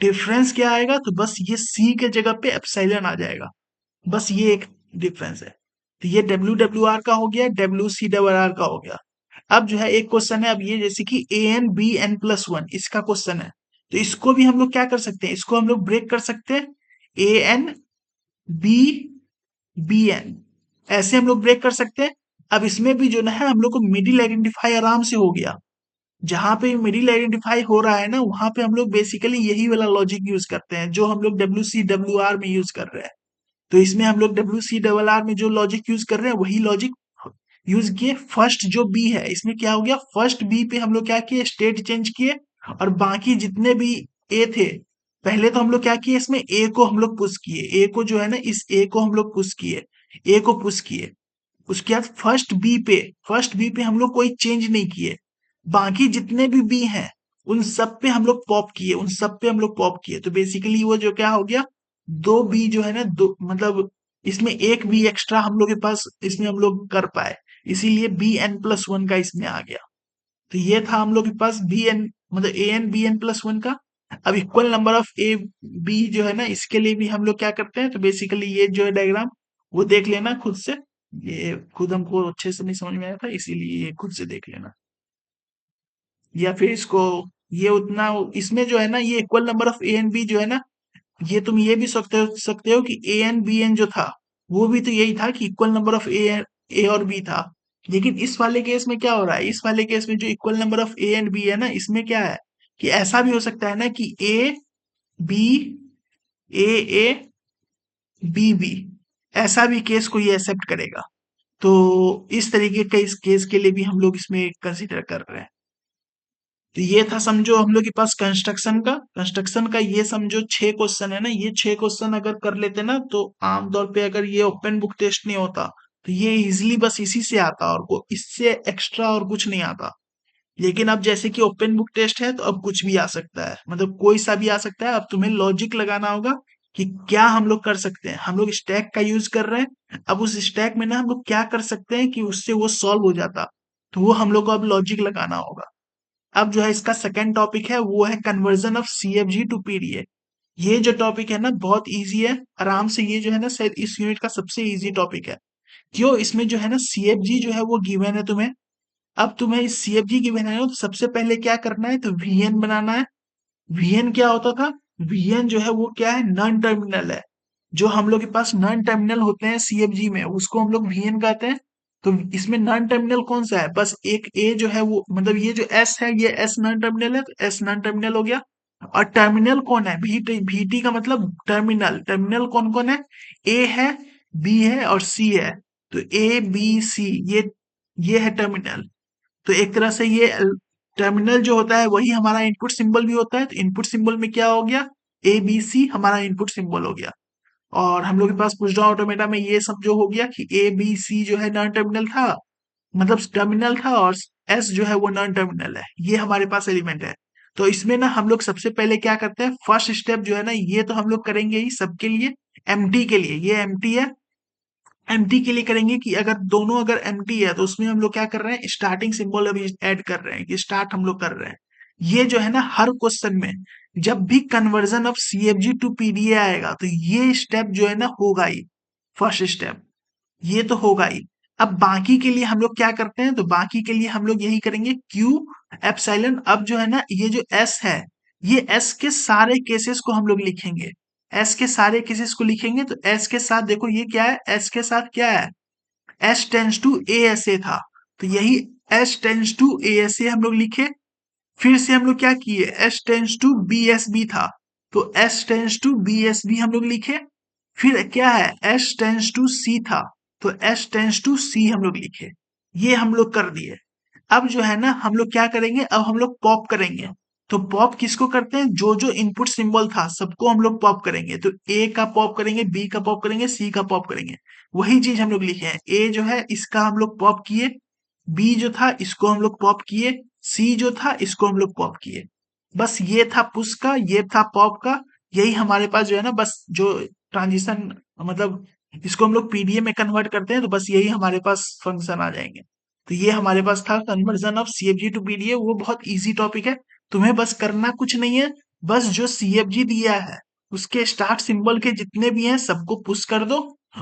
डिफरेंस क्या आएगा, तो बस ये सी के जगह पे एप्सिलॉन आ जाएगा, बस ये एक डिफरेंस है। तो ये WWR का हो गया, WCRR का हो गया। अब जो है एक क्वेश्चन है, अब ये जैसे कि AN BN+1 इसका क्वेश्चन है, तो इसको भी हम लोग क्या कर सकते हैं, इसको हम लोग ब्रेक कर सकते हैं, AN BBN ऐसे हम लोग ब्रेक कर सकते हैं। अब इसमें भी जो है हम लोग को मिडिल आइडेंटिफाई आराम से हो गया, जहां पे मिडिल आइडेंटिफाई हो रहा है ना, वहां पे हम लोग बेसिकली यही वाला लॉजिक यूज करते हैं जो हम लोग WCWR में यूज कर रहे हैं। तो इसमें हम लोग WCRR में जो लॉजिक यूज कर रहे हैं वही लॉजिक यूज किए। फर्स्ट जो बी है इसमें क्या हो गया, फर्स्ट बी पे हम लोग क्या किए, स्टेट चेंज किए, और बाकी जितने भी ए थे, पहले तो हम लोग क्या किए, इसमें ए को हम लोग पुश किए, ए को जो है ना, इस ए को हम लोग पुश किए, ए को पुश किए। उसके बाद फर्स्ट बी पे हम लोग कोई चेंज नहीं किए, बाकी जितने भी बी हैं उन सब पे हम लोग पॉप किए, उन सब पे हम लोग पॉप किए। तो बेसिकली वो जो क्या हो गया, दो बी जो है ना, दो मतलब इसमें एक बी एक्स्ट्रा हम लोग के पास इसमें हम लोग कर पाए, इसीलिए BN+1 का इसमें आ गया। तो ये था हम लोग के पास BN मतलब AN BN+1 का। अब equal number of A B जो है ना, इसके लिए भी हम लोग क्या करते हैं, तो बेसिकली ये जो है डायग्राम वो देख लेना खुद से, ये खुद हमको अच्छे से नहीं समझ में आया था, इसीलिए ये खुद से देख लेना, या फिर इसको ये उतना, इसमें जो है ना, ये equal number of A and B जो है ना, ये तुम ये भी सकते हो कि AN BN जो था वो भी तो यही था कि इक्वल नंबर ऑफ ए और बी था। लेकिन इस वाले केस में क्या हो रहा है, इस वाले केस में जो equal number of A and B है ना, इसमें क्या है कि ऐसा भी हो सकता है ना कि बी ए बी बी, ऐसा भी केस को ये एक्सेप्ट करेगा। तो इस तरीके का इस केस के लिए भी हम लोग इसमें कंसीडर कर रहे हैं। तो ये था समझो हम लोग के पास कंस्ट्रक्शन का ये समझो 6 क्वेश्चन है ना, ये 6 क्वेश्चन अगर कर लेते ना, तो आमतौर पे अगर ये ओपन बुक टेस्ट नहीं होता तो ये इजिली बस इसी से आता, और वो इससे एक्स्ट्रा और कुछ नहीं आता। लेकिन अब जैसे कि ओपन बुक टेस्ट है तो अब कुछ भी आ सकता है, मतलब कोई सा भी आ सकता है। अब तुम्हें लॉजिक लगाना होगा कि क्या हम लोग कर सकते हैं, हम लोग स्टैक का यूज कर रहे हैं, अब उस स्टैक में ना हम लोग क्या कर सकते हैं कि उससे वो सॉल्व हो जाता, तो वो हम लोग को अब लॉजिक लगाना होगा। अब जो है इसका सेकंड टॉपिक है वो है conversion of CFG to PDA। ये जो टॉपिक है ना बहुत इजी है, आराम से, ये जो है ना शायद इस यूनिट का सबसे इजी टॉपिक है। क्यों, इसमें जो है ना CFG जो है वो गिवन है तुम्हें। अब तुम्हें इस CFG गिवन है ना, तो सबसे पहले क्या करना है, तो VN बनाना है। VN क्या होता था, VN जो है वो क्या है, नॉन टर्मिनल है। जो हम लोग के पास नॉन टर्मिनल होते हैं CFG में उसको हम लोग VN कहते हैं। तो इसमें नॉन टर्मिनल कौन सा है, बस एक A जो है वो, मतलब ये जो S है ये S नॉन टर्मिनल है, तो S नॉन टर्मिनल हो गया। और टर्मिनल कौन है, VT का मतलब टर्मिनल, टर्मिनल कौन कौन है, A है, B है और C है। तो ABC ये है टर्मिनल। तो एक तरह से ये टर्मिनल जो होता है वही हमारा इनपुट सिंबल भी होता है, तो इनपुट सिंबल में क्या हो गया, ABC हमारा इनपुट सिंबल हो गया। और हम लोग के पास पुश डाउन ऑटोमेटा में ये सब जो हो गया कि ABC जो है नॉन टर्मिनल था, मतलब टर्मिनल था, और S जो है वो नॉन टर्मिनल है, ये हमारे पास एलिमेंट है। तो इसमें ना हम लोग सबसे पहले क्या करते हैं, फर्स्ट स्टेप जो है ना, ये तो हम लोग करेंगे ही सबके लिए, एम्प्टी के लिए ये एम्प्टी है। एम्प्टी के लिए करेंगे कि अगर दोनों अगर एम्प्टी है तो उसमें हम लोग क्या कर रहे हैं, स्टार्टिंग सिंबल अभी ऐड कर रहे हैं कि स्टार्ट हम लोग कर रहे हैं। ये जो है ना हर क्वेश्चन में जब भी conversion of CFG to PDA आएगा तो ये स्टेप जो है ना होगा ही, फर्स्ट स्टेप ये तो होगा ही। अब बाकी के लिए हम लोग क्या करते हैं, तो बाकी के लिए हम लोग यही करेंगे Q एप्सिलॉन। अब जो है ना ये जो S है, ये S के सारे केसेस को हम लोग लिखेंगे, S के सारे केसेस को लिखेंगे। तो S के साथ देखो ये क्या है, S के साथ क्या है, S tends to A S A था, तो यही S tends to A S A हम लोग लिखे। फिर से हम लोग क्या किए, S tends to B S B था, तो S tends to B S B हम लोग लिखे। फिर क्या है, एस टेंस टू सी था, तो एस टेंस टू सी हम लोग लिखे। ये हम लोग कर दिए। अब जो है ना हम लोग क्या करेंगे, अब हम लोग पॉप करेंगे। तो पॉप किसको करते हैं, जो जो इनपुट सिंबल था सबको हम लोग पॉप करेंगे। तो ए का पॉप करेंगे, बी का पॉप करेंगे, सी का पॉप करेंगे। वही चीज हम लोग लिखे हैं। ए जो है इसका हम लोग पॉप किए, बी जो था इसको हम लोग पॉप किए, सी जो था इसको हम लोग पॉप किए। बस ये था पुश का, ये था पॉप का। यही हमारे पास जो है ना, बस जो ट्रांजिशन, मतलब इसको हम लोग पीडीए में कन्वर्ट करते हैं, तो बस यही हमारे पास फंक्शन आ जाएंगे। तो ये हमारे पास था conversion of CFG to PDA. वो बहुत इजी टॉपिक है, तुम्हें बस करना कुछ नहीं है। बस जो सीएफजी दिया है उसके स्टार्ट सिंबल के जितने भी हैं सबको पुश कर दो,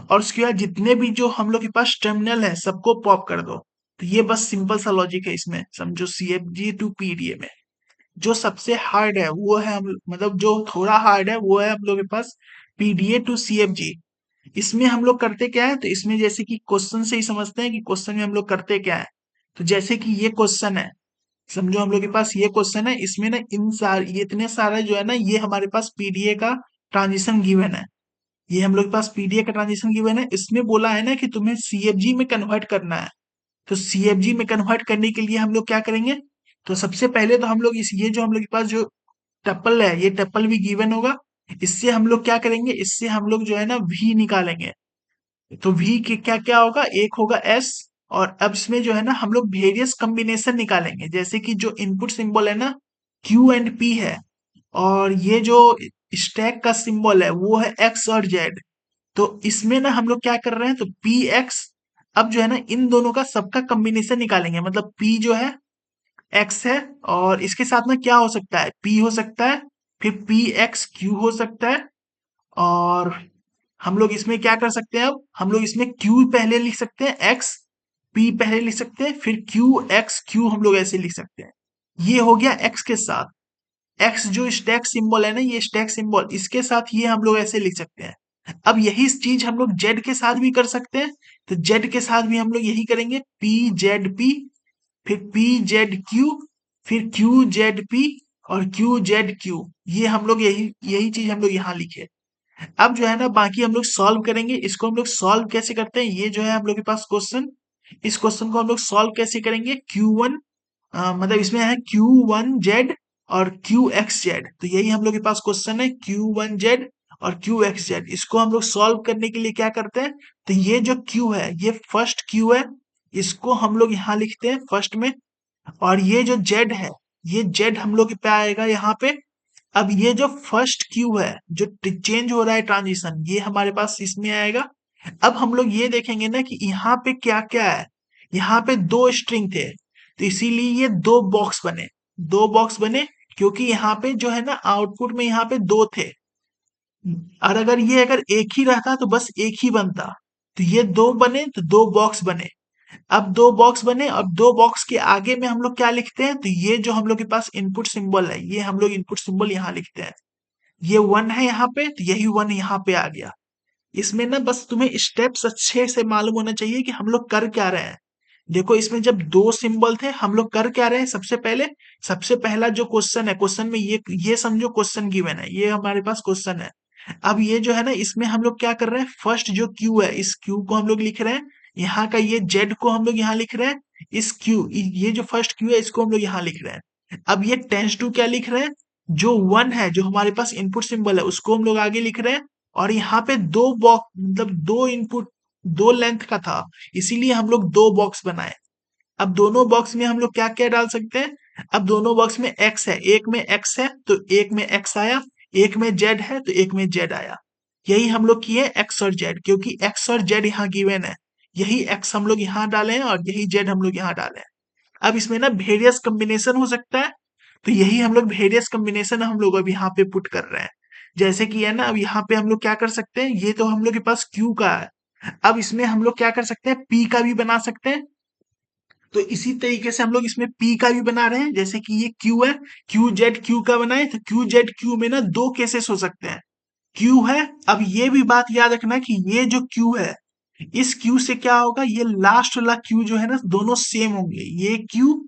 और उसके बाद जितने भी जो हम लोग के पास टर्मिनल है सबको पॉप कर दो। तो ये बस सिंपल सा लॉजिक है इसमें, समझो। सीएफजी टू पीडीए में जो सबसे हार्ड है वो है हम, मतलब जो थोड़ा हार्ड है वो है हम लोग के पास पीडीए टू सीएफजी। इसमें हम लोग करते क्या है, तो इसमें जैसे कि क्वेश्चन से ही समझते हैं कि क्वेश्चन में हम लोग करते क्या है। तो जैसे कि ये क्वेश्चन है, समझो हम लोग के पास ये क्वेश्चन है, इसमें ना इन सारे ये इतने सारे जो है ना, ये हमारे पास पीडीए का ट्रांजिशन गिवन है। ये हम लोग के पास पीडीए का ट्रांजिशन गिवन है। इसमें बोला है ना कि तुम्हें सीएफजी में कन्वर्ट करना है। तो सीएफजी में कन्वर्ट करने के लिए हम लोग क्या करेंगे, तो सबसे पहले तो हम लोग इस ये जो हम लोग के पास जो टप्पल है, ये टप्पल भी गिवन होगा। इससे हम लोग क्या करेंगे, इससे हम लोग जो है ना वी निकालेंगे। तो वी के क्या क्या होगा, एक होगा एस। और अब इसमें जो है ना हम लोग वेरियस कॉम्बिनेशन निकालेंगे, जैसे कि जो इनपुट सिंबल है ना क्यू एंड पी है, और ये जो स्टैक का सिंबल है वो है एक्स और जेड। तो इसमें ना हम लोग क्या कर रहे हैं, तो पी एक्स, अब जो है ना इन दोनों का सबका कॉम्बिनेशन निकालेंगे। मतलब पी जो है एक्स है, और इसके साथ में क्या हो सकता है, पी हो सकता है, फिर पी एक्स क्यू हो सकता है। और हम लोग इसमें क्या कर सकते हैं, अब हम लोग इसमें क्यू पहले लिख सकते हैं, एक्स पी पहले लिख सकते हैं, फिर क्यू एक्स क्यू हम लोग ऐसे लिख सकते हैं। ये हो गया एक्स के साथ। एक्स जो स्टैक सिंबल है ना, ये स्टैक सिंबल, इसके साथ ये हम लोग ऐसे लिख सकते हैं। अब यही चीज हम लोग जेड के साथ भी कर सकते हैं। तो जेड के साथ भी हम लोग यही करेंगे, पी जेड पी, फिर पी जेड क्यू, फिर क्यू जेड पी, और क्यू जेड क्यू। ये हम लोग यही यही चीज हम लोग यहाँ लिखे। अब जो है ना बाकी हम लोग सॉल्व करेंगे। इसको हम लोग सॉल्व कैसे करते हैं, ये जो है हम लोग के पास क्वेश्चन, इस क्वेश्चन को हम लोग सॉल्व कैसे करेंगे, Q1 मतलब इसमें है Q1Z और QXZ। तो यही हम लोग के पास क्वेश्चन है, Q1Z और QXZ। इसको हम लोग सॉल्व करने के लिए क्या करते हैं, तो ये जो Q है ये फर्स्ट Q है, इसको हम लोग यहाँ लिखते हैं फर्स्ट में। और ये जो Z है, ये Z हम लोग पे आएगा यहाँ पे। अब ये जो फर्स्ट क्यू है जो चेंज हो रहा है ट्रांजिशन, ये हमारे पास इसमें आएगा। अब हम लोग ये देखेंगे ना कि यहाँ पे क्या क्या है। यहाँ पे दो स्ट्रिंग थे, तो इसीलिए ये दो बॉक्स बने। दो बॉक्स बने क्योंकि यहाँ पे जो है ना आउटपुट में यहाँ पे दो थे। और अगर ये अगर एक ही रहता तो बस एक ही बनता। तो ये दो बने, तो दो बॉक्स बने। अब दो बॉक्स बने, अब दो बॉक्स के आगे में हम लोग क्या लिखते हैं, तो ये जो हम लोग के पास इनपुट सिंबल है, ये हम लोग इनपुट सिंबल यहाँ लिखते हैं। ये वन है यहाँ पे, तो यही वन यहाँ पे आ गया। इसमें ना बस तुम्हें स्टेप्स अच्छे से मालूम होना चाहिए कि हम लोग कर क्या रहे हैं। देखो इसमें जब दो सिंबल थे, हम लोग कर क्या रहे हैं, सबसे पहले सबसे पहला जो क्वेश्चन है, क्वेश्चन में ये समझो क्वेश्चन गिवन है, ये हमारे पास क्वेश्चन है। अब ये जो है ना इसमें हम लोग क्या कर रहे हैं, फर्स्ट जो क्यू है इस क्यू को हम लोग लिख रहे हैं। यहाँ का ये जेड को हम लोग यहाँ लिख रहे हैं। इस क्यू, ये जो फर्स्ट क्यू है इसको हम लोग यहाँ लिख रहे हैं। अब ये टेंस टू क्या लिख रहे हैं, जो वन है जो हमारे पास इनपुट सिंबल है उसको हम लोग आगे लिख रहे हैं। और यहाँ पे दो बॉक्स, मतलब दो इनपुट, दो लेंथ का था, इसीलिए हम लोग दो बॉक्स बनाए। अब दोनों बॉक्स में हम लोग क्या क्या डाल सकते हैं, अब दोनों बॉक्स में एक्स है, एक में एक्स है तो एक में एक्स आया, एक में जेड है तो एक में जेड आया। यही हम लोग किए एक्स और जेड, क्योंकि एक्स और जेड यहाँ गिवन है। यही एक्स हम लोग यहाँ डाले हैं और यही जेड हम लोग यहाँ डाले हैं। अब इसमें ना वेरियस कॉम्बिनेशन हो सकता है, तो यही हम लोग वेरियस कॉम्बिनेशन हम लोग अब यहाँ पे पुट कर रहे हैं। जैसे कि है ना, अब यहाँ पे हम लोग क्या कर सकते हैं, ये तो हम लोग के पास क्यू का है। अब इसमें हम लोग क्या कर सकते हैं, पी का भी बना सकते हैं। तो इसी तरीके से हम लोग इसमें पी का भी बना रहे हैं। जैसे कि ये क्यू है, क्यू जेड क्यू का बनाए, तो क्यू जेड क्यू में ना दो केसेस हो सकते हैं। क्यू है, अब ये भी बात याद रखना कि ये जो क्यू है इस क्यू से क्या होगा, ये लास्ट वाला क्यू जो है ना दोनों सेम होंगे, ये क्यू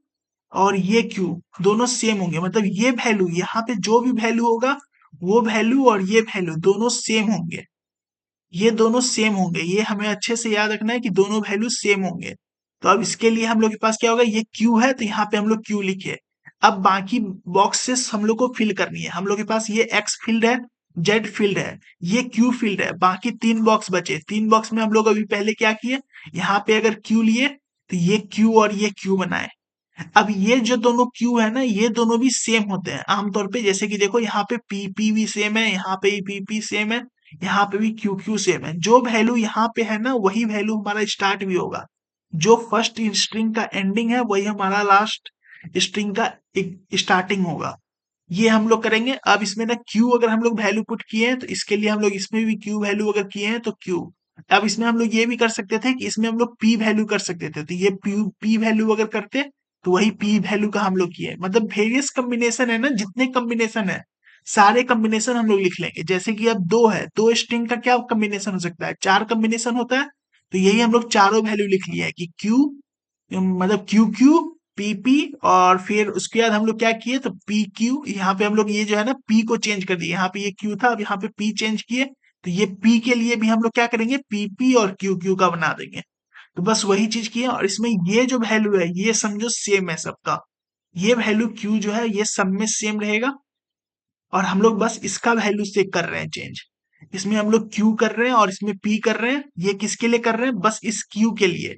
और ये क्यू दोनों सेम होंगे, मतलब ये वैल्यू यहाँ पे जो भी वैल्यू होगा वो वैल्यू और ये वैल्यू दोनों सेम होंगे, ये दोनों सेम होंगे, ये हमें अच्छे से याद रखना है कि दोनों वैल्यू सेम होंगे। तो अब इसके लिए हम लोग के पास क्या होगा, ये क्यू है तो यहाँ पे हम लोग क्यू लिखे। अब बाकी बॉक्सेस हम लोग को फिल करनी है, हम लोग के पास ये एक्स फील्ड है, जेड फील्ड है, ये क्यू फील्ड है, बाकी 3 बॉक्स बचे। 3 बॉक्स में हम लोग अभी पहले क्या किए, यहाँ पे अगर क्यू लिए तो ये क्यू और ये क्यू बनाए। अब ये जो दोनों क्यू है ना ये दोनों भी सेम होते हैं आमतौर पे, जैसे कि देखो यहाँ पे पी पी भी सेम है, यहाँ पे पी पी सेम है, यहाँ पे भी क्यू क्यू सेम है। जो वैल्यू यहाँ पे है ना वही वैल्यू हमारा स्टार्ट भी होगा, जो फर्स्ट स्ट्रिंग का एंडिंग है वही हमारा लास्ट स्ट्रिंग का स्टार्टिंग होगा। ये हम लोग करेंगे। अब इसमें ना क्यू अगर हम लोग वैल्यू पुट किए हैं तो इसके लिए हम लोग इसमें भी क्यू वैल्यू अगर किए हैं तो क्यू। अब इसमें हम लोग ये भी कर सकते थे कि इसमें हम लोग पी वैल्यू कर सकते थे, तो ये पी वैल्यू अगर करते तो वही पी वैल्यू का हम लोग किए, मतलब वेरियस कॉम्बिनेशन है ना, जितने कॉम्बिनेशन है सारे कॉम्बिनेशन हम लोग लिख लेंगे। जैसे कि अब दो है, दो स्ट्रिंग का क्या कॉम्बिनेशन हो सकता है, 4 कॉम्बिनेशन होता है, तो यही हम लोग चारों वैल्यू लिख लिया है कि क्यू मतलब क्यू क्यू पी पी, और फिर उसके बाद हम लोग क्या किए तो पी क्यू, यहाँ पे हम लोग ये जो है ना पी को चेंज कर दिए, यहाँ पे ये क्यू था अब यहाँ पे पी चेंज किए, तो ये पी के लिए भी हम लोग क्या करेंगे पी पी और क्यू क्यू का बना देंगे। तो बस वही चीज किए, और इसमें ये जो वैल्यू है ये समझो सेम है सबका, ये वैल्यू क्यू जो है ये सब में सेम रहेगा, और हम लोग बस इसका वैल्यू से कर रहे हैं चेंज। इसमें हम लोग क्यू कर रहे हैं और इसमें पी कर रहे हैं, ये किसके लिए कर रहे हैं, बस इस क्यू के लिए,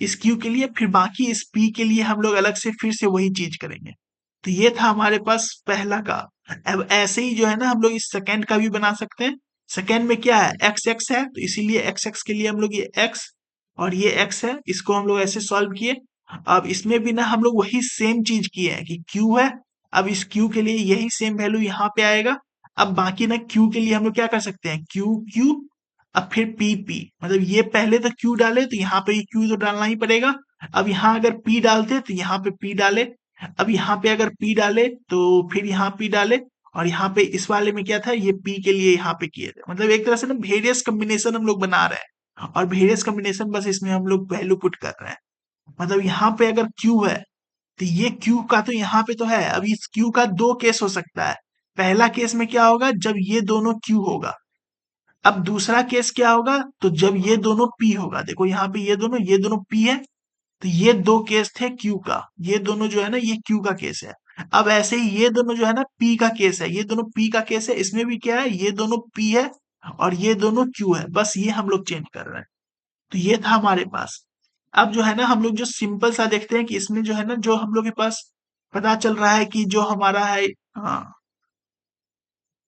इस क्यू के लिए, फिर बाकी इस पी के लिए हम लोग अलग से फिर से वही चीज करेंगे। तो ये था हमारे पास पहला का। अब ऐसे ही जो है ना हम लोग इस सेकेंड का भी बना सकते हैं। सेकेंड में क्या है, एक्स एक्स है, तो इसीलिए एक्स एक्स के लिए हम लोग ये एक्स और ये एक्स है, इसको हम लोग ऐसे सॉल्व किए। अब इसमें भी ना हम लोग वही सेम चीज किए हैं कि क्यू है, अब इस क्यू के लिए यही सेम वैल्यू यहाँ पे आएगा। अब बाकी ना क्यू के लिए हम लोग क्या कर सकते हैं, क्यू क्यू, अब फिर पी पी, मतलब ये पहले तो क्यू डाले तो यहाँ पे क्यू तो डालना ही पड़ेगा। अब यहाँ अगर पी डालते तो यहाँ पे पी डाले, अब यहाँ पे अगर पी डाले तो फिर यहाँ पी डाले, और यहाँ पे इस वाले में क्या था, ये पी के लिए यहाँ पे किए थे, मतलब एक तरह से ना वेरियस कॉम्बिनेशन हम लोग बना रहे हैं, और वेरियस कॉम्बिनेशन बस इसमें हम लोग वैल्यू पुट कर रहे हैं। मतलब यहाँ पे अगर क्यू है तो ये क्यू का तो यहाँ पे तो है, अब इस क्यू का दो केस हो सकता है। पहला केस में क्या होगा, जब ये दोनों क्यू होगा। अब दूसरा केस क्या होगा, तो जब ये दोनों पी होगा, देखो यहाँ पे ये दोनों पी है, तो ये दो केस थे क्यू का, ये दोनों जो है ना ये क्यू का केस है। अब ऐसे ही ये दोनों जो है ना पी का केस है, ये दोनों पी का केस है, इसमें भी क्या है, ये दोनों पी है और ये दोनों क्यू है, बस ये हम लोग चेंज कर रहे हैं। तो ये था हमारे पास। अब जो है ना हम लोग जो सिंपल सा देखते हैं कि इसमें जो है ना जो हम लोग के पास पता चल रहा है कि जो हमारा है, हाँ,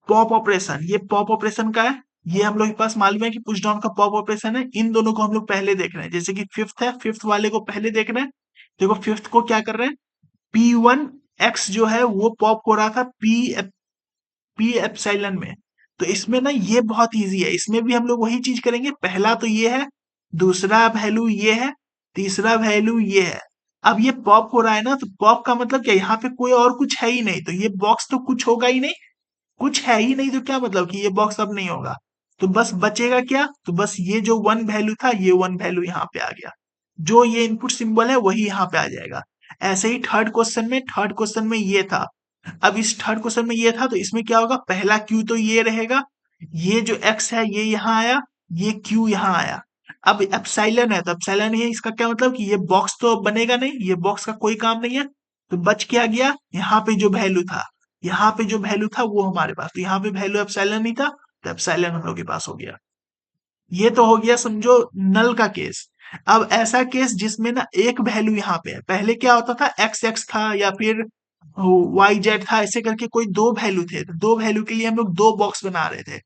पॉप ऑपरेशन, ये पॉप ऑपरेशन का है। ये हम लोग के पास मालूम है कि पुश डाउन का पॉप ऑपरेशन है। इन दोनों को हम लोग पहले देख रहे हैं, जैसे कि फिफ्थ है, फिफ्थ वाले को पहले देख रहे हैं। देखो फिफ्थ को क्या कर रहे हैं, P1 X जो है वो पॉप हो रहा था पी एप्सिलॉन में। तो इसमें ना ये बहुत इजी है, इसमें भी हम लोग वही चीज करेंगे। पहला तो ये है, दूसरा वैल्यू ये है, तीसरा वैल्यू ये है। अब ये पॉप हो रहा है ना, तो पॉप का मतलब क्या, यहाँ पे कोई और कुछ है ही नहीं, तो ये बॉक्स तो कुछ होगा ही नहीं, कुछ है ही नहीं, तो क्या मतलब कि ये बॉक्स अब नहीं होगा। तो बस बचेगा क्या, तो बस ये जो वन वैल्यू था ये वन वैल्यू यहाँ पे आ गया, जो ये इनपुट सिंबल है वही यहाँ पे आ जाएगा। ऐसे ही थर्ड क्वेश्चन में ये था। अब इस थर्ड क्वेश्चन में ये था, तो इसमें क्या होगा, पहला क्यू तो ये रहेगा, ये जो एक्स है ये यहाँ आया, ये क्यू यहाँ आया। अब एप्सिलॉन है तो एप्सिलॉन है, इसका क्या मतलब कि ये बॉक्स तो अब बनेगा नहीं, ये बॉक्स का कोई काम नहीं है। तो बच क्या गया, यहाँ पे जो वैल्यू था, यहाँ पे जो वैल्यू था वो हमारे पास, तो यहाँ पे वैल्यू एप्सिलॉन नहीं था, तो एप्सिलॉन हम लोग के पास हो गया। ये तो हो गया समझो नल का केस। अब ऐसा केस जिसमें ना एक वैल्यू यहाँ पे है, पहले क्या होता था एक्स एक्स था या फिर वाई जेड था, ऐसे करके कोई दो वैल्यू थे, तो दो वैल्यू के लिए हम लोग दो बॉक्स बना रहे थे।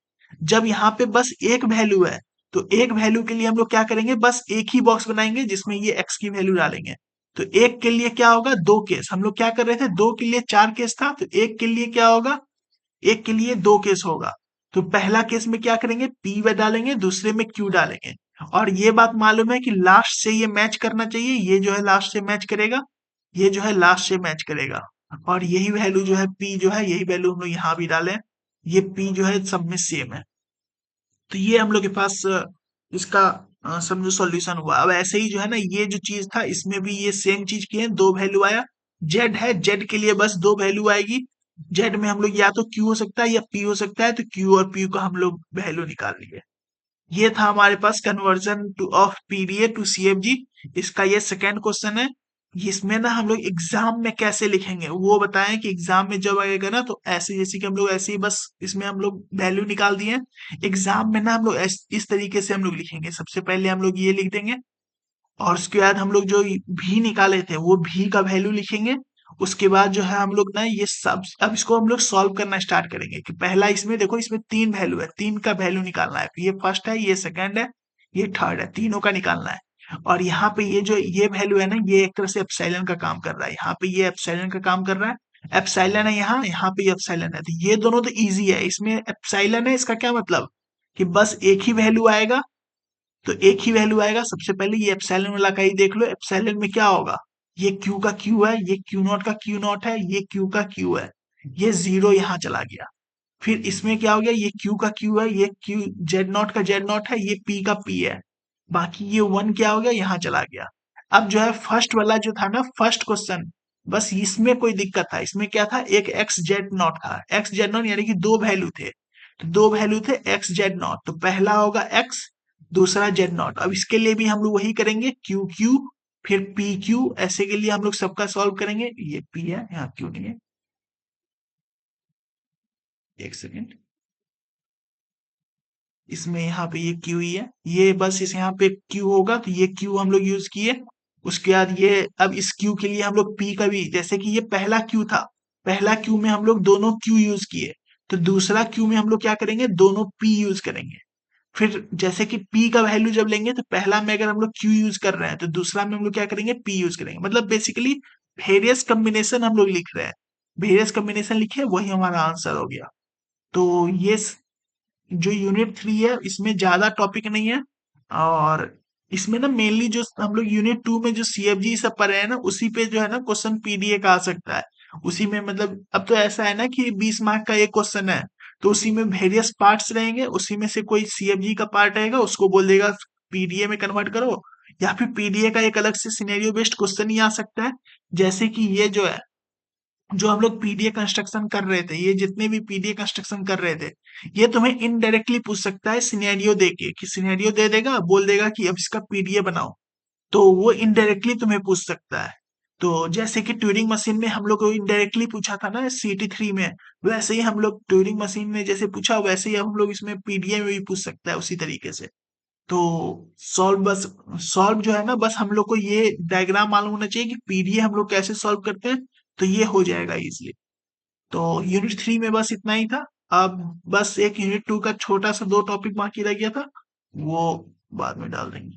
जब यहाँ पे बस एक वैल्यू है तो एक वैल्यू के लिए हम लोग क्या करेंगे, बस एक ही बॉक्स बनाएंगे जिसमें ये एक्स की वैल्यू डालेंगे। तो एक के लिए क्या होगा, दो केस, हम लोग क्या कर रहे थे, दो के लिए चार केस था, तो एक के लिए क्या होगा, एक के लिए दो केस होगा। तो पहला केस में क्या करेंगे, पी व डालेंगे, दूसरे में क्यू डालेंगे। और ये बात मालूम है कि लास्ट से ये मैच करना चाहिए, ये जो है लास्ट से मैच करेगा, ये जो है लास्ट से मैच करेगा। और यही वैल्यू जो है पी जो है यही वैल्यू हम लोग यहाँ भी डालें, ये पी जो है सब में सेम है। तो ये हम लोग के पास इसका समझो सॉल्यूशन हुआ। अब ऐसे ही जो है ना, ये जो चीज था इसमें भी ये सेम चीज किए, दो वैल्यू आया। जेड है, जेड के लिए बस दो वैल्यू आएगी। जेड में हम लोग या तो क्यू हो सकता है या पी हो सकता है, तो क्यू और पी का हम लोग वैल्यू निकाल लिए। ये था हमारे पास conversion to of PDA to CFG. इसका ये सेकंड क्वेश्चन है। इसमें ना हम लोग एग्जाम में कैसे लिखेंगे वो बताएं, कि एग्जाम में जब आएगा ना तो ऐसे, जैसे कि हम लोग ऐसे ही बस इसमें हम लोग वैल्यू निकाल दिए। एग्जाम में ना हम लोग इस तरीके से हम लोग लिखेंगे। सबसे पहले हम लोग ये लिख देंगे, और उसके बाद हम लोग जो भी निकाले थे वो भी का वैल्यू लिखेंगे। उसके बाद जो है हम लोग ना ये सब, अब इसको हम लोग सॉल्व करना स्टार्ट करेंगे, कि पहला इसमें देखो, इसमें तीन वैल्यू है, तीन का वैल्यू निकालना है। ये फर्स्ट है, ये सेकंड है, ये थर्ड है, तीनों का निकालना है। और यहाँ पे ये जो ये वैल्यू है ना, ये एक तरह से एप्सिलॉन का काम कर रहा है। यहाँ पे ये एप्सिलॉन का काम कर रहा है। एप्सिलॉन है यहाँ, यहाँ पे एप्सिलॉन है, तो ये दोनों तो इजी है। इसमें एप्सिलॉन है, इसका क्या मतलब, कि बस एक ही वैल्यू आएगा। तो एक ही वैल्यू आएगा। सबसे पहले ये एप्सिलॉन वाला का ही देख लो। एप्सिलॉन में क्या होगा, ये क्यू का क्यू है, ये क्यू नॉट का क्यू नॉट है, ये क्यू का क्यू है। ये जीरो यहाँ चला गया। फिर इसमें क्या हो गया, ये क्यू का क्यू है, ये क्यू जेड नॉट का जेड नॉट है, ये पी का पी है। बाकी ये वन क्या हो गया, यहाँ चला गया। अब जो है फर्स्ट वाला जो था ना, फर्स्ट क्वेश्चन, बस इसमें कोई दिक्कत था। इसमें क्या था, एक एक्स जेड नॉट था। एक्स जेड नॉट यानी कि दो वैल्यू थे, तो दो वैल्यू थे एक्स जेड नॉट, तो पहला होगा एक्स, दूसरा जेड नॉट। अब इसके लिए भी हम लोग वही करेंगे, क्यू क्यू, फिर पी क्यू, ऐसे के लिए हम लोग सबका सॉल्व करेंगे। ये पी है, यहाँ क्यू नहीं है। एक सेकेंड, इसमें यहाँ पे ये क्यू ही है, ये बस इस यहाँ पे क्यू होगा, तो ये क्यू हम लोग यूज किए। उसके बाद ये, अब इस क्यू के लिए हम लोग पी का भी, जैसे कि ये पहला क्यू था, पहला क्यू में हम लोग दोनों क्यू यूज किए, तो दूसरा क्यू में हम लोग क्या करेंगे, दोनों पी यूज करेंगे। फिर जैसे कि पी का वैल्यू जब लेंगे, तो पहला में अगर हम लोग क्यू यूज कर रहे हैं, तो दूसरा में हम लोग क्या करेंगे, पी यूज करेंगे। मतलब बेसिकली वेरियस कॉम्बिनेशन हम लोग लिख रहे हैं। वेरियस कॉम्बिनेशन लिखे, वही हमारा आंसर हो गया। तो ये जो यूनिट थ्री है, इसमें ज्यादा टॉपिक नहीं है। और इसमें ना मेनली जो हम लोग यूनिट टू में जो सीएफजी सब पढ़े हैं ना, उसी पे जो है ना क्वेश्चन पीडीए का आ सकता है। उसी में मतलब अब तो ऐसा है ना कि 20 मार्क का एक क्वेश्चन है, तो उसी में वेरियस पार्ट्स रहेंगे, उसी में से कोई सीएफजी का पार्ट आएगा, उसको बोल देगा पीडीए में कन्वर्ट करो। या फिर पीडीए का एक अलग से सिनेरियो बेस्ड क्वेश्चन ही आ सकता है। जैसे कि ये जो है, जो हम लोग पीडीए कंस्ट्रक्शन कर रहे थे, ये जितने भी पीडीए कंस्ट्रक्शन कर रहे थे, ये तुम्हें इनडायरेक्टली पूछ सकता है सिनेरियो दे के, कि सिनेरियो दे देगा, बोल देगा कि अब इसका पीडीए बनाओ। तो वो इनडायरेक्टली तुम्हें पूछ सकता है। तो जैसे कि ट्यूरिंग मशीन में हम लोग को इनडायरेक्टली पूछा था ना सीटी थ्री में, वैसे ही हम लोग ट्यूरिंग मशीन में जैसे पूछा, वैसे ही हम लोग इसमें पीडीए में भी पूछ सकता है उसी तरीके से। तो सॉल्व जो है ना, बस हम लोग को ये डायग्राम मालूम होना चाहिए कि पीडीए हम लोग कैसे सॉल्व करते हैं, तो ये हो जाएगा इजिली। तो यूनिट थ्री में बस इतना ही था। अब बस एक यूनिट टू का छोटा सा दो टॉपिक बाकी रह गया था, वो बाद में डाल देंगे।